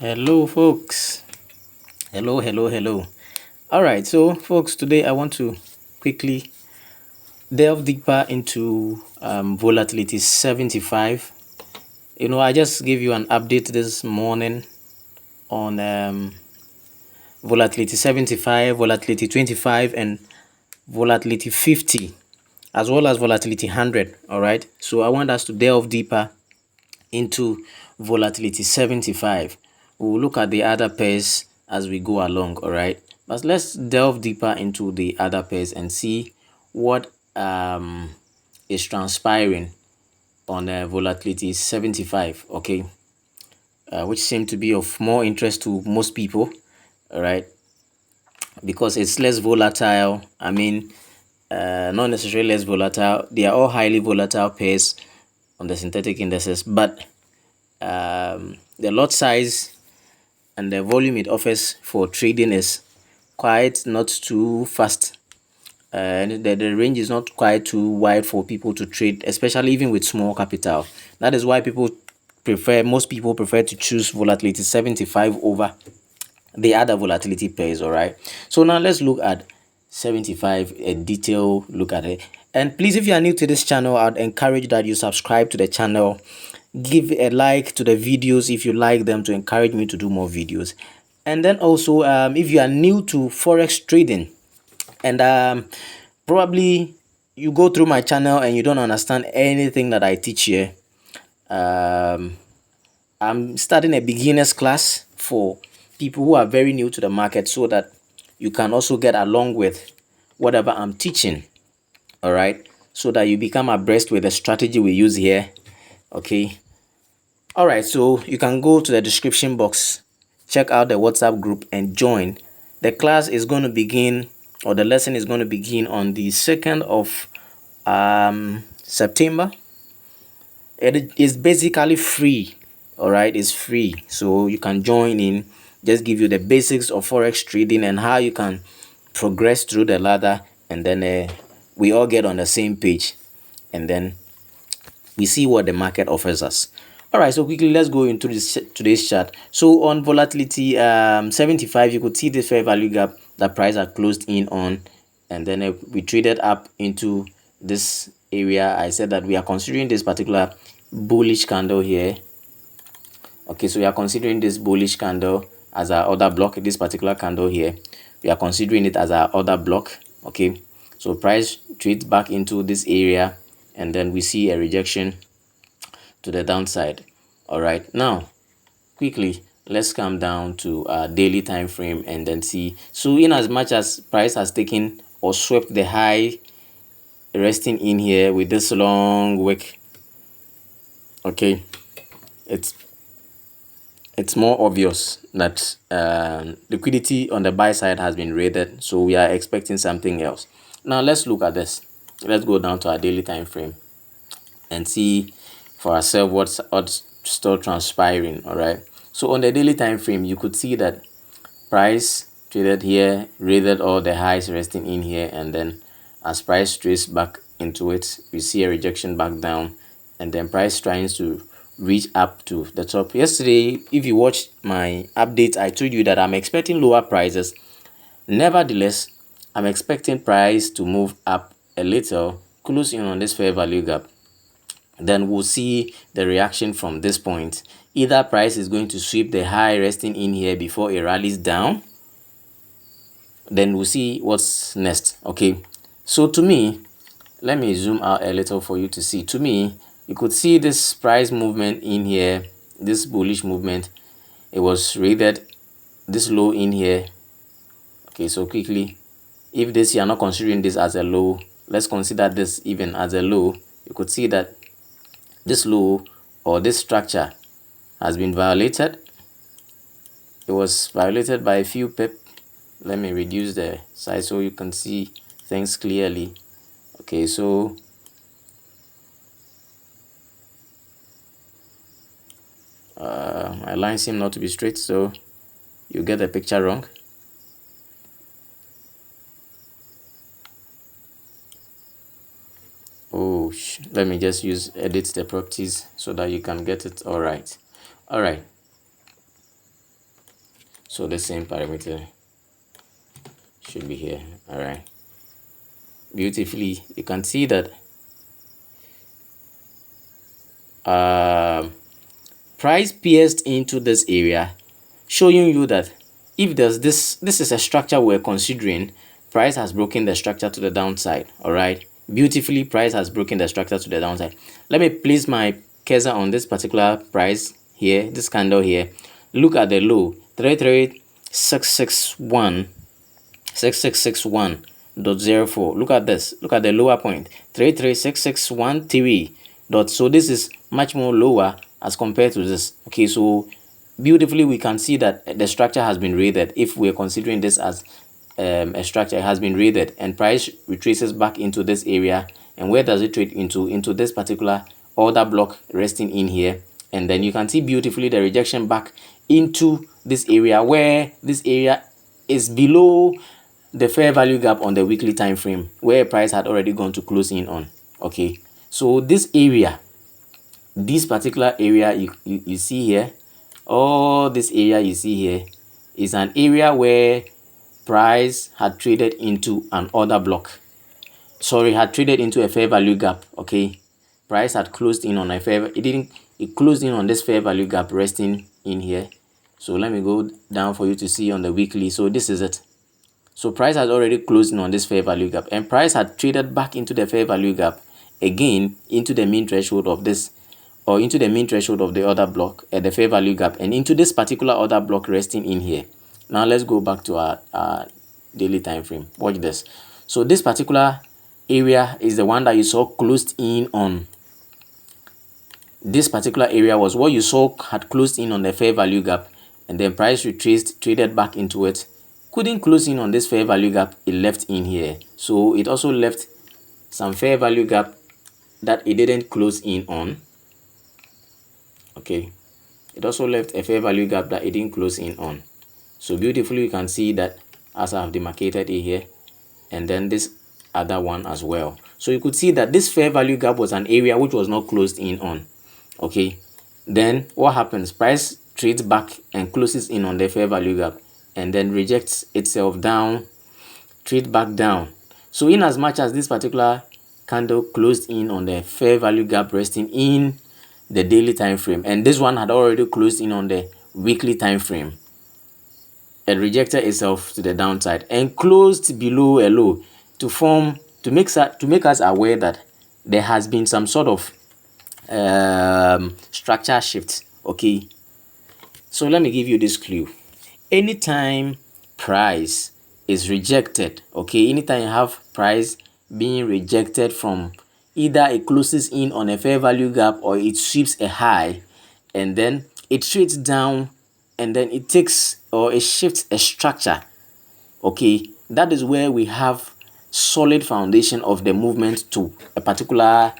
Hello, folks. Hello. All right, so folks, today I want to quickly delve deeper into volatility 75. I just gave you an update this morning on volatility 75, volatility 25, and volatility 50, as well as volatility 100. All right, so I want us to delve deeper into volatility 75. We'll look at the other pairs as we go along, all right? But let's delve deeper into the other pairs and see what is transpiring on volatility 75, okay? Which seem to be of more interest to most people, all right? Because it's less volatile. Not necessarily less volatile. They are all highly volatile pairs on the synthetic indices, but the lot size and the volume it offers for trading is quite not too fast, and the range is not quite too wide for people to trade, especially even with small capital. That is why most people prefer to choose volatility 75 over the other volatility pairs. All right, so now let's look at 75, a detailed look at it. And please, if you are new to this channel, I'd encourage that you subscribe to the channel, give a like to the videos if you like them, to encourage me to do more videos. And then also, if you are new to forex trading, and probably you go through my channel and you don't understand anything that I teach here, I'm starting a beginners class for people who are very new to the market, so that you can also get along with whatever I'm teaching. All right, so that you become abreast with the strategy we use here. Okay. All right, so you can go to the description box, check out the WhatsApp group and join. The class is going to begin, or the lesson is going to begin on the 2nd of September. It is basically free. All right, it's free, so you can join in. Just give you the basics of forex trading and how you can progress through the ladder, and then we all get on the same page, and then we see what the market offers us. All right, so quickly let's go into today's chart. So on volatility 75, you could see this fair value gap that price are closed in on, and then we traded up into this area. I said that we are considering this particular bullish candle here. Okay, so we are considering this bullish candle as our order block. This particular candle here, we are considering it as our order block. Okay, so price trades back into this area, and then we see a rejection to the downside. All right, now quickly let's come down to our daily time frame and then see. So in as much as price has taken or swept the high, resting in here with this long wick, okay, it's more obvious that liquidity on the buy side has been raided, so we are expecting something else. Now let's look at this. Let's go down to our daily time frame and see for ourselves what's still transpiring. All right, so on the daily time frame, you could see that price traded here, raided all the highs, resting in here, and then as price traced back into it, we see a rejection back down, and then price trying to reach up to the top. Yesterday, if you watched my update, I told you that I'm expecting lower prices. Nevertheless, I'm expecting price to move up a little, close in on this fair value gap. Then we'll see the reaction from this point. Either price is going to sweep the high resting in here before it rallies down. Then we'll see what's next. Okay, so to me, let me zoom out a little for you to see. To me, you could see this price movement in here, this bullish movement. It was rated this low in here. Okay, so quickly, if this, you are not considering this as a low, let's consider this even as a low. You could see that this low or this structure has been violated. It was violated by a few pip. Let me reduce the size so you can see things clearly. Okay, so my line seem not to be straight, so you get the picture wrong. Oh, let me just edit the properties so that you can get it. All right. So the same parameter should be here. All right, beautifully you can see that price pierced into this area, showing you that if there's this is a structure we're considering, price has broken the structure to the downside. All right, beautifully price has broken the structure to the downside. Let me place my cursor on this particular price here, this candle here. Look at the low, 33661 6661.04. Look at this. Look at the lower point, 33661.3 dot. So this is much more lower as compared to this. Okay, so beautifully we can see that the structure has been raided. If we're considering this as a structure, it has been raided, and price retraces back into this area. And where does it trade into this particular order block resting in here? And then you can see beautifully the rejection back into this area, where this area is below the fair value gap on the weekly time frame, where price had already gone to close in on. Okay, so this area, this particular area you see here, all this area you see here is an area where price had traded into an order block, sorry, had traded into a fair value gap. Okay, price had closed in on a fair, it closed in on this fair value gap resting in here. So let me go down for you to see on the weekly. So this is it. So price has already closed in on this fair value gap, and price had traded back into the fair value gap again, into the mean threshold of this, or into the mean threshold of the other block at the fair value gap, and into this particular other block resting in here. Now let's go back to our daily time frame. Watch this. So this particular area is the one that you saw closed in on. This particular area was what you saw had closed in on the fair value gap, and then price retraced, traded back into it, couldn't close in on this fair value gap, it left in here. So it also left some fair value gap that it didn't close in on. Okay, it also left a fair value gap that it didn't close in on. So beautifully you can see that as I have demarcated it here, and then this other one as well. So you could see that this fair value gap was an area which was not closed in on. Okay, then what happens? Price trades back and closes in on the fair value gap, and then rejects itself down, trade back down. So in as much as this particular candle closed in on the fair value gap resting in the daily time frame, and this one had already closed in on the weekly time frame, it rejected itself to the downside and closed below a low to make us aware that there has been some sort of structure shift. Okay, so let me give you this clue. Anytime price is rejected, okay, anytime you have price being rejected from either it closes in on a fair value gap or it sweeps a high, and then it trades down, and then it takes or it shifts a structure, okay, that is where we have solid foundation of the movement to a particular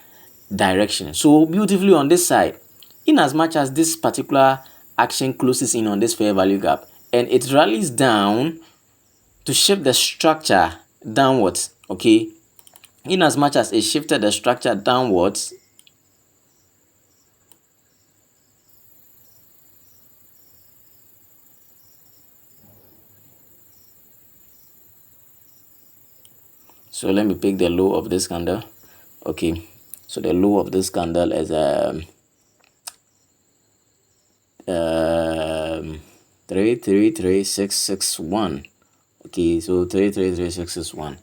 direction. So beautifully on this side, in as much as this particular action closes in on this fair value gap and it rallies down to shift the structure downwards, okay, in as much as it shifted the structure downwards, so let me pick the low of this candle. Okay, so the low of this candle is 333661. Okay, so 333661.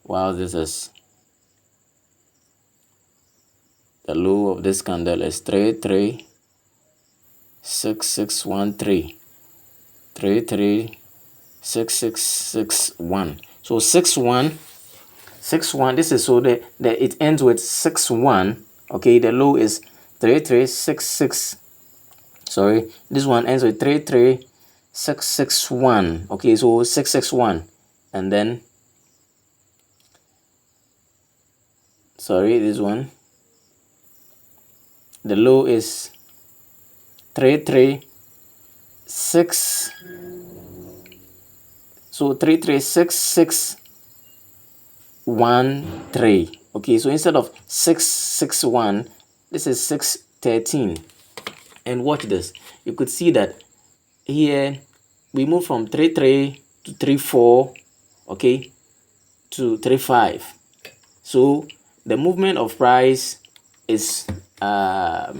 Wow, this is the low of this candle is 336613. 336661. So 61. This is so the it ends with 61. Okay, the low is 3366. Sorry, this one ends with 33661. Okay, so 661, and then sorry, this one, the low is 336. So 33661.3. Okay, so instead of 661, this is 613. And watch this. You could see that here we move from 33 to 34, okay, to 35. So the movement of price is to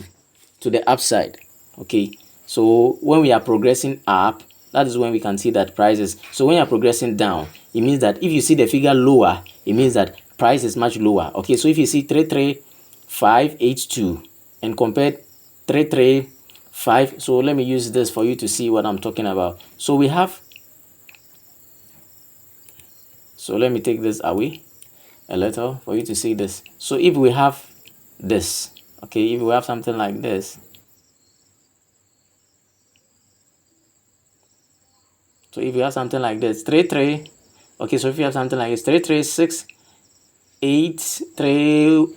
the upside. Okay, so when we are progressing up, that is when we can see that prices. So when you are progressing down, it means that if you see the figure lower, it means that price is much lower. Okay, so if you see 33582 and compare 335, so let me use this for you to see what I'm talking about. So we have, so let me take this away a little for you to see this. So if we have this, okay, if we have something like this, so if you have something like this, 33, okay, so if you have something like this, 336 83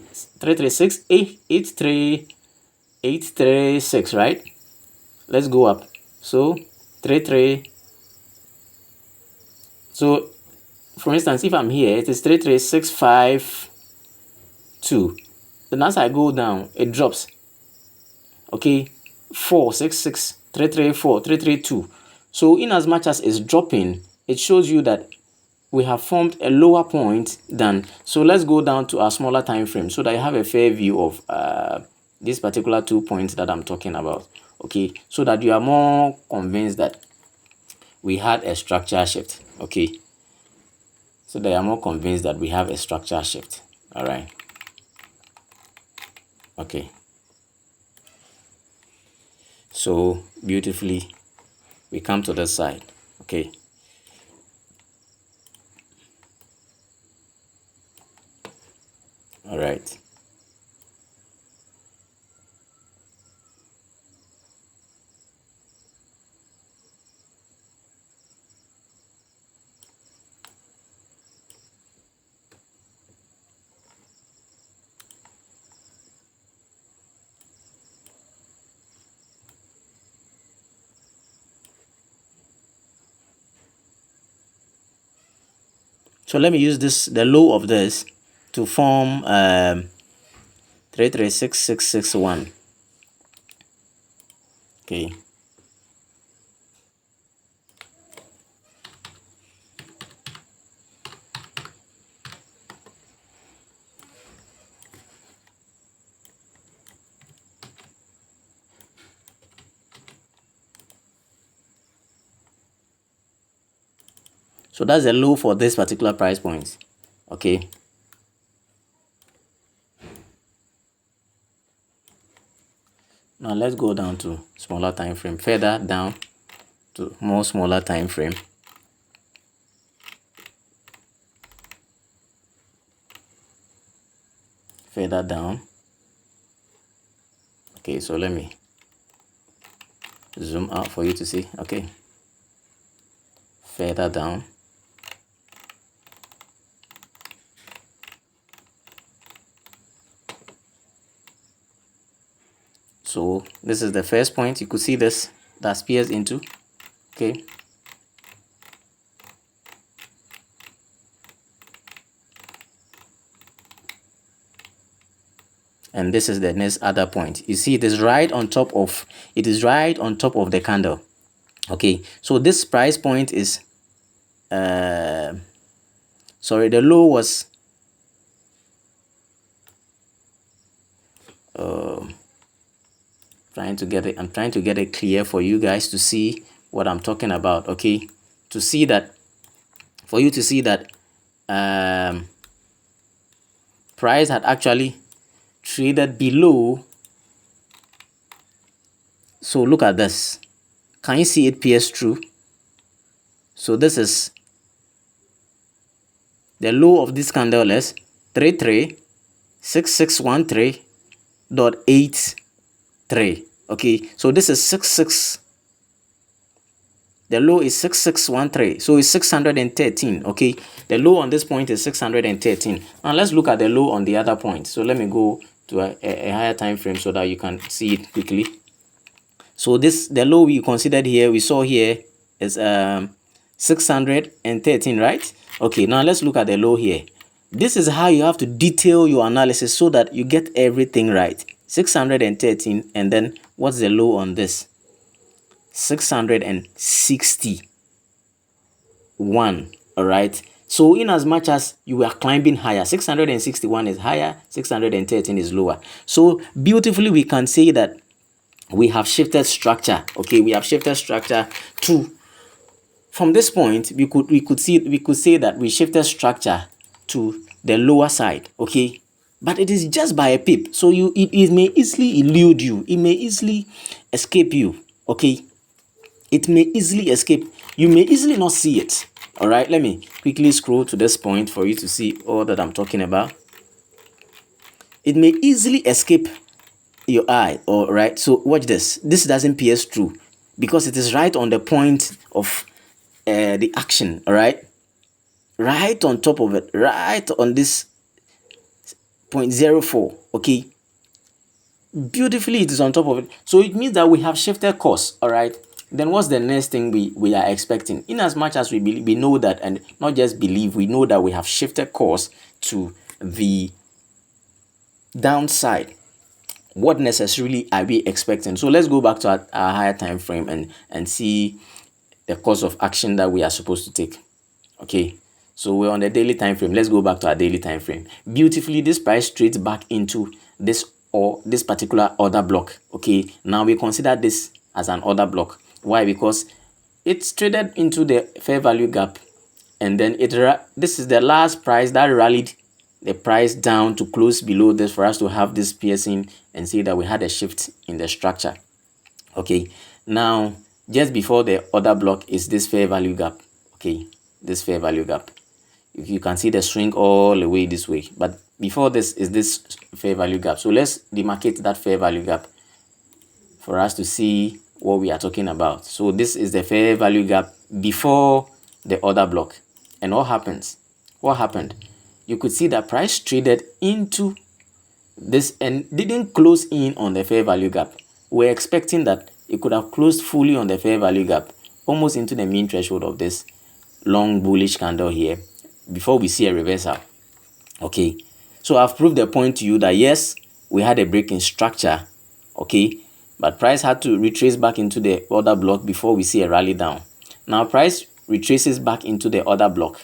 336 83 836, right? Let's go up. So 33, so for instance, if I'm here, it is 33652. Then as I go down, it drops. Okay, 466 334 332. So in as much as it's dropping, it shows you that we have formed a lower point than. So let's go down to our smaller time frame so that you have a fair view of these particular 2 points that I'm talking about. Okay, so that you are more convinced that we had a structure shift. Okay, so they are more convinced that we have a structure shift. All right. Okay, so beautifully we come to this side. Okay, all right. So let me use this, the low of this, to form 336661. Okay, so that's the low for this particular price point. Okay, now let's go down to smaller time frame, further down to more smaller time frame. Further down. Okay, so let me zoom out for you to see. Okay, further down. So this is the first point. You could see this that spears into. Okay, and this is the next other point. You see it is right on top of, it is right on top of the candle. Okay, so this price point is sorry, the low was trying to get it, I'm trying to get it clear for you guys to see what I'm talking about. Okay, to see that, for you to see that price had actually traded below. So look at this, can you see it pierce through? So this is the low of this candle is 336613.83. okay, so this is 66, the low is 6613, so it's 613. okay, the low on this point is 613. Now let's look at the low on the other point. So let me go to a higher time frame so that you can see it quickly. So this, the low we considered here, we saw here, is 613, right? Okay, now let's look at the low here. This is how you have to detail your analysis so that you get everything right. 613, and then what's the low on this? 661. All right. So in as much as you are climbing higher, 661 is higher, 613 is lower. So beautifully we can say that we have shifted structure. Okay, we have shifted structure to, from this point we could say that we shifted structure to the lower side. Okay, but it is just by a pip, so it may easily elude you, it may easily escape you. Okay, it may easily escape, you may easily not see it. All right, let me quickly scroll to this point for you to see all that I'm talking about. It may easily escape your eye. All right, so watch this. This doesn't pierce through because it is right on the point of the action. All right, right on top of it, right on this 0.04. Okay, beautifully it is on top of it, so it means that we have shifted course. All right, then what's the next thing we are expecting? In as much as we believe, we know that, and not just believe, we know that we have shifted course to the downside. What necessarily are we expecting? So let's go back to our higher time frame and see the course of action that we are supposed to take. Okay, so we're on the daily time frame. Let's go back to our daily time frame. Beautifully, this price trades back into this particular order block. Okay, now we consider this as an order block. Why? Because it's traded into the fair value gap, and then this is the last price that rallied the price down to close below this for us to have this piercing and see that we had a shift in the structure. Okay, now just before the order block is this fair value gap. Okay, this fair value gap, you can see the swing all the way this way, but before this is this fair value gap. So let's demarcate that fair value gap for us to see what we are talking about. So this is the fair value gap before the order block. And what happened? You could see that price traded into this and didn't close in on the fair value gap. We're expecting that it could have closed fully on the fair value gap, almost into the mean threshold of this long bullish candle here, before we see a reversal. Okay, so I've proved the point to you that yes, we had a break in structure. Okay, but price had to retrace back into the order block before we see a rally down. Now price retraces back into the order block,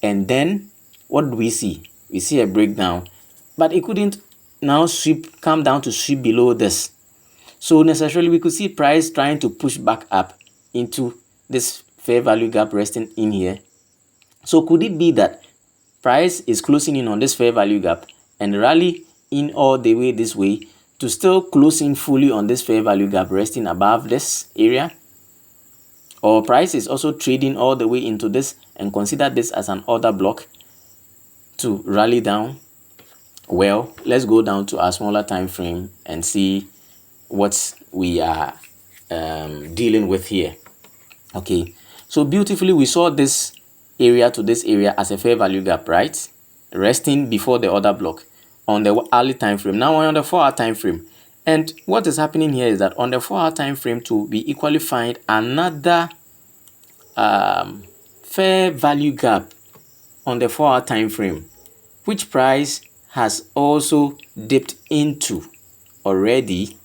and then what do we see? We see a breakdown, but it couldn't now come down to sweep below this. So necessarily we could see price trying to push back up into this fair value gap resting in here. So could it be that price is closing in on this fair value gap and rally in all the way this way to still close in fully on this fair value gap resting above this area? Or price is also trading all the way into this and consider this as an order block to rally down? Well, let's go down to our smaller time frame and see what we are dealing with here. Okay, so beautifully we saw this area to this area as a fair value gap, right, resting before the order block on the hourly time frame. Now we're on the 4-hour time frame, and what is happening here is that on the 4-hour time frame too, we equally find another fair value gap on the 4-hour time frame, which price has also dipped into already.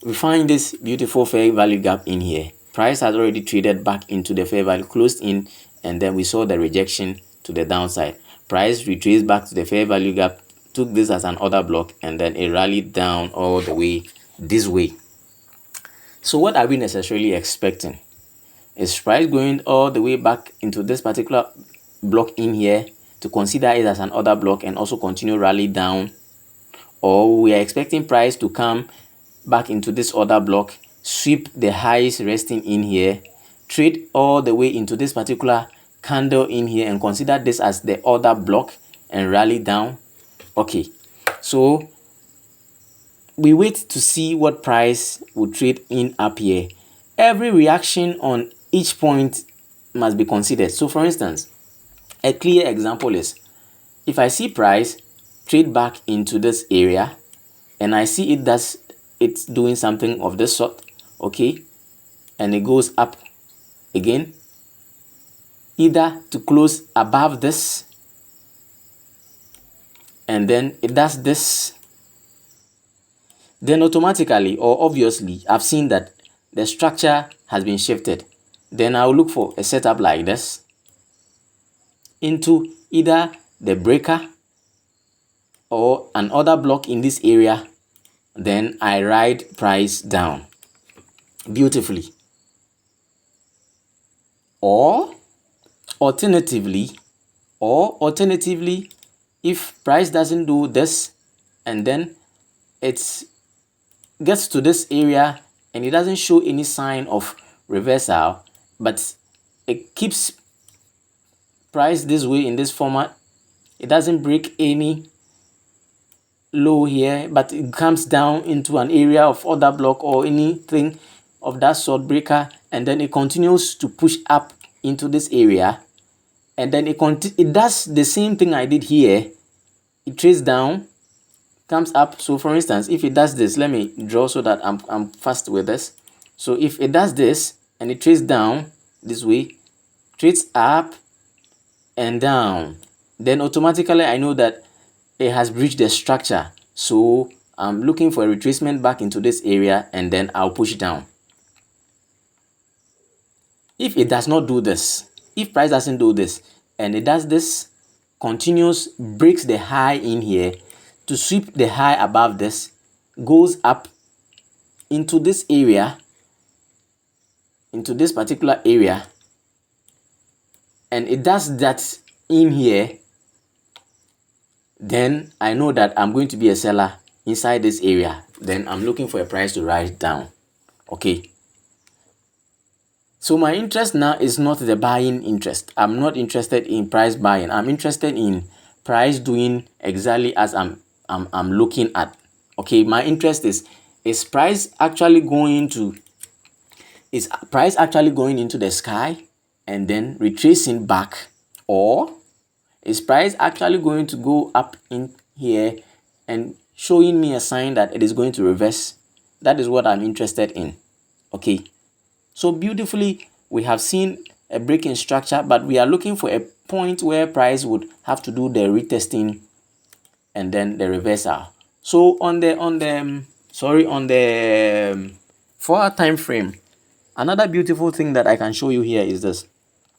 We find this beautiful fair value gap in here. Price has already traded back into the fair value, closed in, and then we saw the rejection to the downside. Price retraced back to the fair value gap, took this as an order block, and then it rallied down all the way this way. So what are we necessarily expecting? Is price going all the way back into this particular block in here to consider it as an order block and also continue rally down? Or we are expecting price to come back into this order block, sweep the highs resting in here, trade all the way into this particular candle in here and consider this as the order block and rally down? Okay, so we wait to see what price will trade in up here. Every reaction on each point must be considered. So for instance, a clear example is if I see price trade back into this area and I see it's doing something of this sort, okay, and it goes up again, either to close above this and then it does this, then automatically or obviously I've seen that the structure has been shifted. Then I'll look for a setup like this into either the breaker or an order block in this area. Then I ride price down beautifully. Or alternatively, if price doesn't do this and then it gets to this area and it doesn't show any sign of reversal, but it keeps price this way in this format, it doesn't break any low here, but it comes down into an area of order block or anything of that sort, breaker, and then it continues to push up into this area, and then it does the same thing I did here. It trades down, comes up. So for instance, if it does this, let me draw so that I'm fast with this. So if it does this and it trades down this way, trades up and down, then automatically I know that it has breached the structure. So I'm looking for a retracement back into this area, and then I'll push down. If it does not do this, if price doesn't do this and it does this, continues, breaks the high in here to sweep the high above this, goes up into this area, into this particular area, and it does that in here, then I know that I'm going to be a seller inside this area. Then I'm looking for a price to rise down. Okay. So my interest now is not the buying interest. I'm not interested in price buying. I'm interested in price doing exactly as I'm looking at. Okay, my interest is price actually going into the sky and then retracing back, or is price actually going to go up in here and showing me a sign that it is going to reverse? That is what I'm interested in. Okay. So beautifully, we have seen a break in structure, but we are looking for a point where price would have to do the retesting and then the reversal. So on the 4-hour time frame, another beautiful thing that I can show you here is this.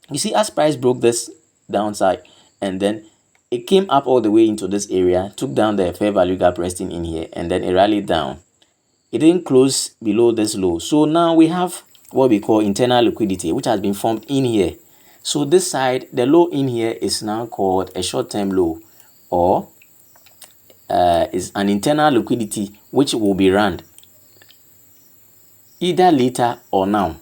You see, as price broke this downside and then it came up all the way into this area, took down the fair value gap resting in here, and then it rallied down. It didn't close below this low. So now we have what we call internal liquidity, which has been formed in here. So this side, the low in here is now called a short-term low, or is an internal liquidity which will be run either later or now.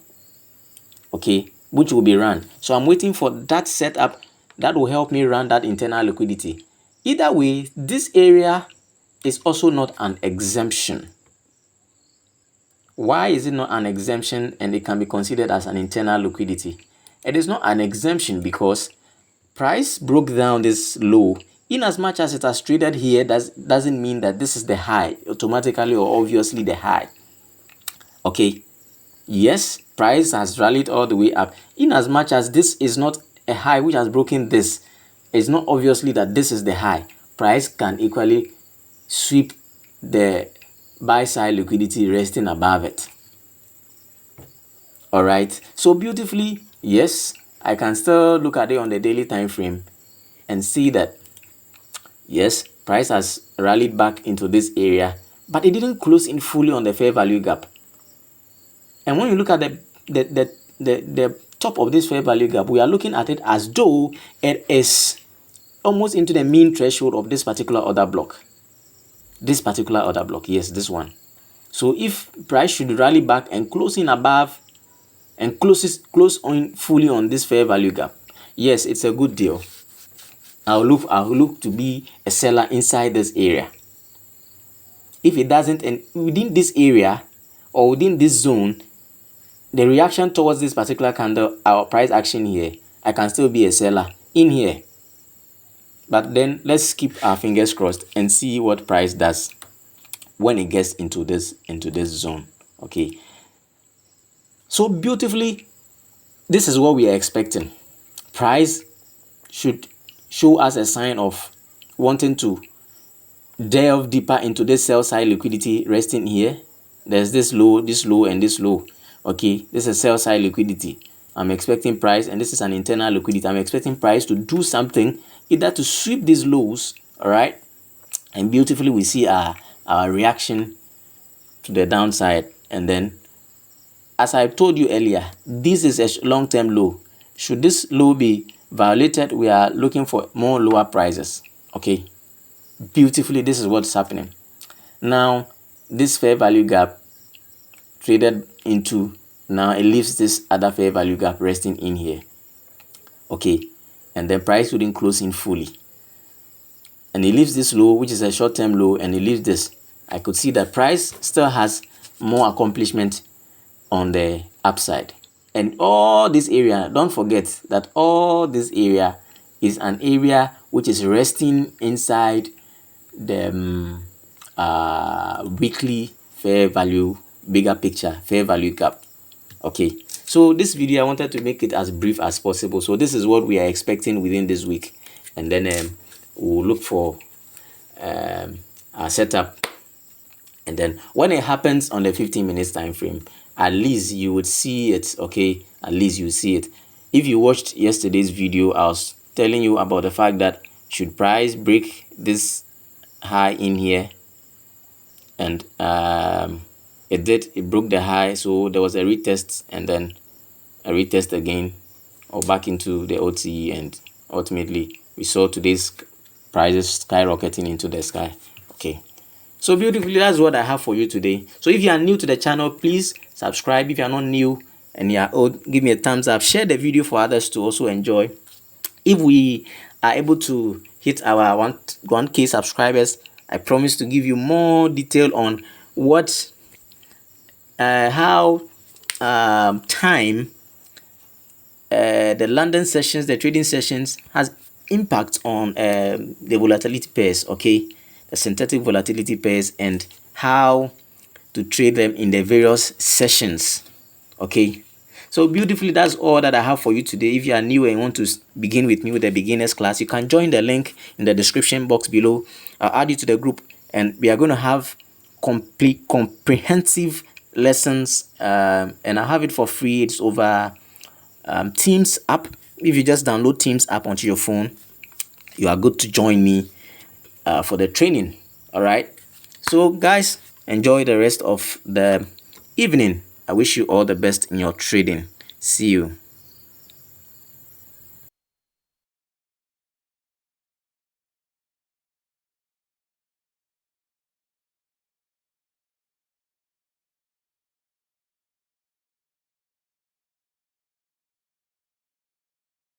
Okay, which will be run. So I'm waiting for that setup that will help me run that internal liquidity. Either way, this area is also not an exemption. Why is it not an exemption and it can be considered as an internal liquidity? It is not an exemption because price broke down this low. In as much as it has traded here, doesn't mean that this is the high automatically or obviously the high. Okay, yes, price has rallied all the way up. In as much as this is not a high which has broken this, it's not obviously that this is the high. Price can equally sweep the buy side liquidity resting above it. All right, so beautifully, yes, I can still look at it on the daily time frame and see that yes, price has rallied back into this area, but it didn't close in fully on the fair value gap. And when you look at the top of this fair value gap, we are looking at it as though it is almost into the mean threshold of this particular order block. This particular order block, yes, this one. So if price should rally back and close in above and close on fully on this fair value gap, yes, it's a good deal. I'll look to be a seller inside this area. If it doesn't, and within this area or within this zone, the reaction towards this particular candle, our price action here, I can still be a seller in here. But then let's keep our fingers crossed and see what price does when it gets into this zone. Okay, so beautifully, this is what we are expecting. Price should show us a sign of wanting to delve deeper into this sell side liquidity resting here. There's this low, and this low. Okay, this is sell side liquidity. I'm expecting price, and this is an internal liquidity. I'm expecting price to do something, either to sweep these lows, all right, and beautifully we see our reaction to the downside. And then, as I told you earlier, this is a long-term low. Should this low be violated, we are looking for more lower prices. Okay, beautifully, this is what's happening now. This fair value gap traded into, now it leaves this other fair value gap resting in here. Okay, and then price wouldn't close in fully, and it leaves this low, which is a short-term low, and it leaves this. I could see that price still has more accomplishment on the upside. And all this area, don't forget that all this area is an area which is resting inside the weekly fair value, bigger picture fair value gap. Okay, so this video I wanted to make it as brief as possible. So this is what we are expecting within this week, and then we'll look for our setup. And then when it happens on the 15 minutes time frame, at least you would see it. Okay, at least you see it. If you watched yesterday's video, I was telling you about the fact that should price break this high in here, and it broke the high, so there was a retest, and then a retest again, or back into the OTE, and ultimately we saw today's prices skyrocketing into the sky. Okay, so beautifully, that's what I have for you today. So if you are new to the channel, please subscribe. If you are not new and you are old, give me a thumbs up, share the video for others to also enjoy. If we are able to hit our 1K subscribers, I promise to give you more detail on what how time the London sessions, the trading sessions, has impact on the volatility pairs. Okay, the synthetic volatility pairs, and how to trade them in the various sessions. Okay, so beautifully, that's all that I have for you today. If you are new and want to begin with me with the beginners class, you can join the link in the description box below. I'll add you to the group, and we are going to have comprehensive lessons, and I have it for free. It's over Teams app. If you just download Teams app onto your phone, you are good to join me for the training. All right, so guys, enjoy the rest of the evening. I wish you all the best in your trading. See you.